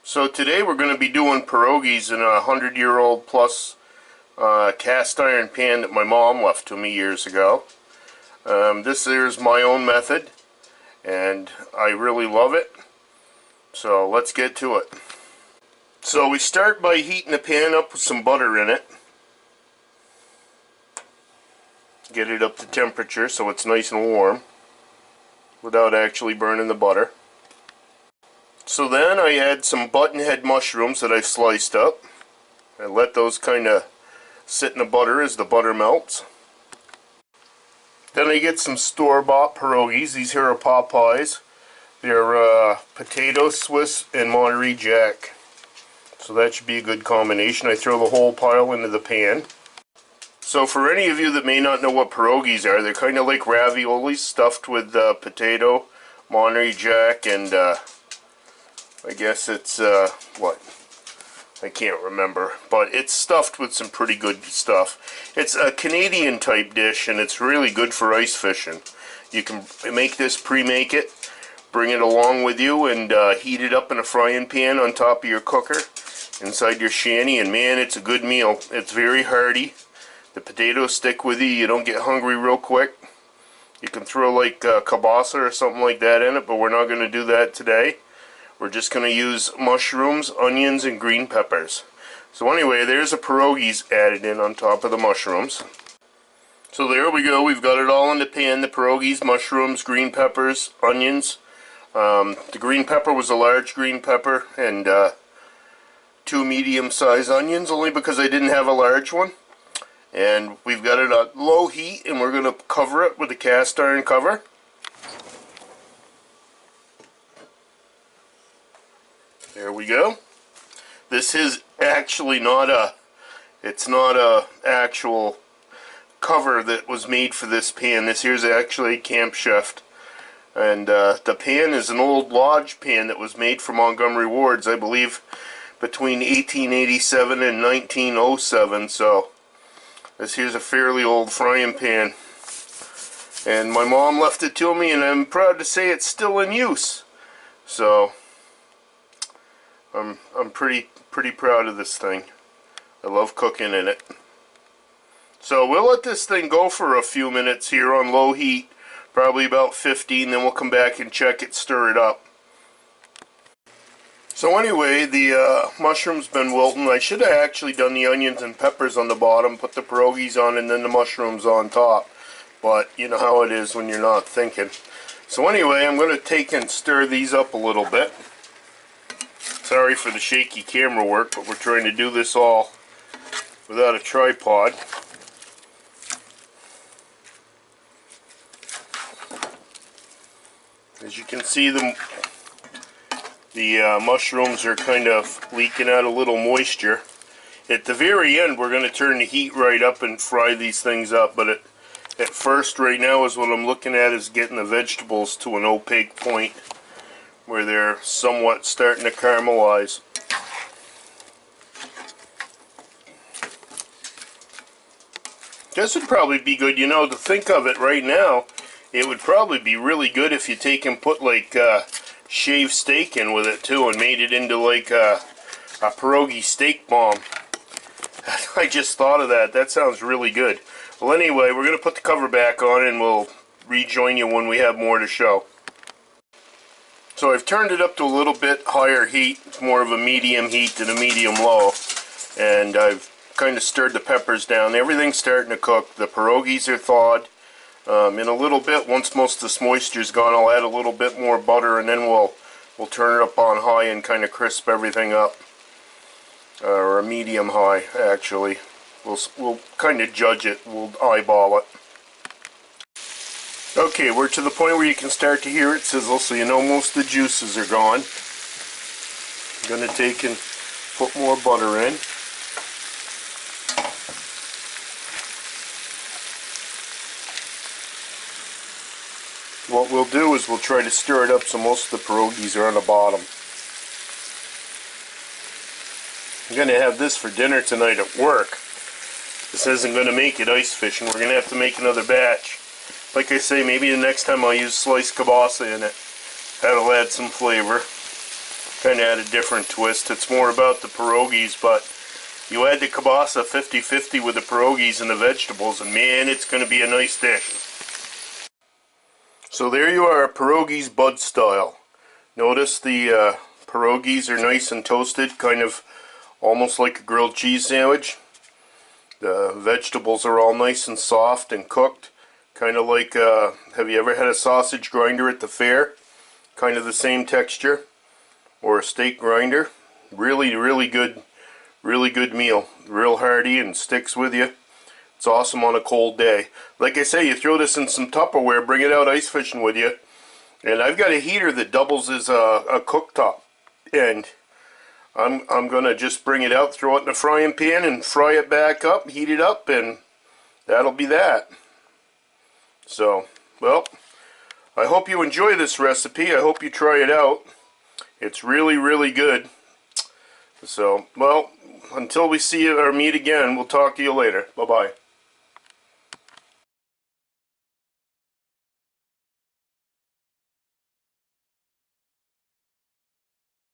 So today we're going to be doing pierogies in a 100-year-old plus cast iron pan that my mom left to me years ago. This is my own method and I really love it. So let's get to it. So we start by heating the pan up with some butter in it. Get it up to temperature so it's nice and warm without actually burning the butter. So then I add some buttonhead mushrooms that I've sliced up. I let those kind of sit in the butter as the butter melts. Then I get some store-bought pierogies. These here are Popeyes. They're potato, Swiss, and Monterey Jack. So that should be a good combination. I throw the whole pile into the pan. So for any of you that may not know what pierogies are, they're kind of like raviolis stuffed with potato, Monterey Jack, and I guess it's, what? I can't remember. But it's stuffed with some pretty good stuff. It's a Canadian type dish, and it's really good for ice fishing. You can make this, pre-make it, bring it along with you, and heat it up in a frying pan on top of your cooker, inside your shanty, and man, it's a good meal. It's very hearty. The potatoes stick with you. You don't get hungry real quick. You can throw like kielbasa or something like that in it, but we're not going to do that today. We're just going to use mushrooms, onions, and green peppers. So anyway, there's the pierogies added in on top of the mushrooms. So there we go. We've got it all in the pan. The pierogies, mushrooms, green peppers, onions. The green pepper was a large green pepper, and 2 medium-sized onions, only because I didn't have a large one. And we've got it at low heat, and we're going to cover it with a cast iron cover. There we go. This is actually not a, it's not a actual cover that was made for this pan. This here's actually a Camp Chef. And the pan is an old lodge pan that was made for Montgomery Wards, I believe, between 1887 and 1907. So this here's a fairly old frying pan. And my mom left it to me, and I'm proud to say it's still in use. So I'm pretty proud of this thing. I love cooking in it. So we'll let this thing go for a few minutes here on low heat, probably about 15, then we'll come back and check it, stir it up. So anyway, the mushroom's been wilting. I should have actually done the onions and peppers on the bottom, put the pierogies on, and then the mushrooms on top. But you know how it is when you're not thinking. So anyway, I'm going to take and stir these up a little bit. Sorry for the shaky camera work, but we're trying to do this all without a tripod. As you can see, the mushrooms are kind of leaking out a little moisture. At the very end, we're going to turn the heat right up and fry these things up, but at first, right now, is what I'm looking at is getting the vegetables to an opaque point where they're somewhat starting to caramelize. This would probably be good, you know, to think of it right now. It would probably be really good if you take and put like shaved steak in with it too, and made it into like a pierogi steak bomb. I just thought of that. That sounds really good. Well, anyway, we're going to put the cover back on, and we'll rejoin you when we have more to show. So I've turned it up to a little bit higher heat. It's more of a medium heat than a medium low. And I've kind of stirred the peppers down. Everything's starting to cook. The pierogies are thawed. In a little bit, once most of this moisture's gone, I'll add a little bit more butter, and then we'll turn it up on high and kind of crisp everything up. Or a medium high, actually. We'll kind of judge it. We'll eyeball it. Okay, we're to the point where you can start to hear it sizzle, so you know most of the juices are gone. I'm going to take and put more butter in. What we'll do is we'll try to stir it up so most of the pierogies are on the bottom. I'm going to have this for dinner tonight at work. This isn't going to make it ice fishing. We're going to have to make another batch. Like I say, maybe the next time I'll use sliced kielbasa in it. That'll add some flavor. kind of add a different twist. It's more about the pierogies, but you add the kielbasa 50-50 with the pierogies and the vegetables, and man, it's going to be a nice dish. So there you are, pierogies bud style. Notice the pierogies are nice and toasted, kind of almost like a grilled cheese sandwich. The vegetables are all nice and soft and cooked, kind of like, have you ever had a sausage grinder at the fair? Kind of the same texture, or a steak grinder. Really good meal. Real hearty and sticks with you. It's awesome on a cold day. Like I say, you throw this in some Tupperware, bring it out ice fishing with you. And I've got a heater that doubles as a cooktop. And I'm going to just bring it out, throw it in a frying pan, and fry it back up, heat it up, and that'll be that. So, well, I hope you enjoy this recipe. I hope you try it out. It's really good. So, well, until we see you or meet again, we'll talk to you later. Bye-bye.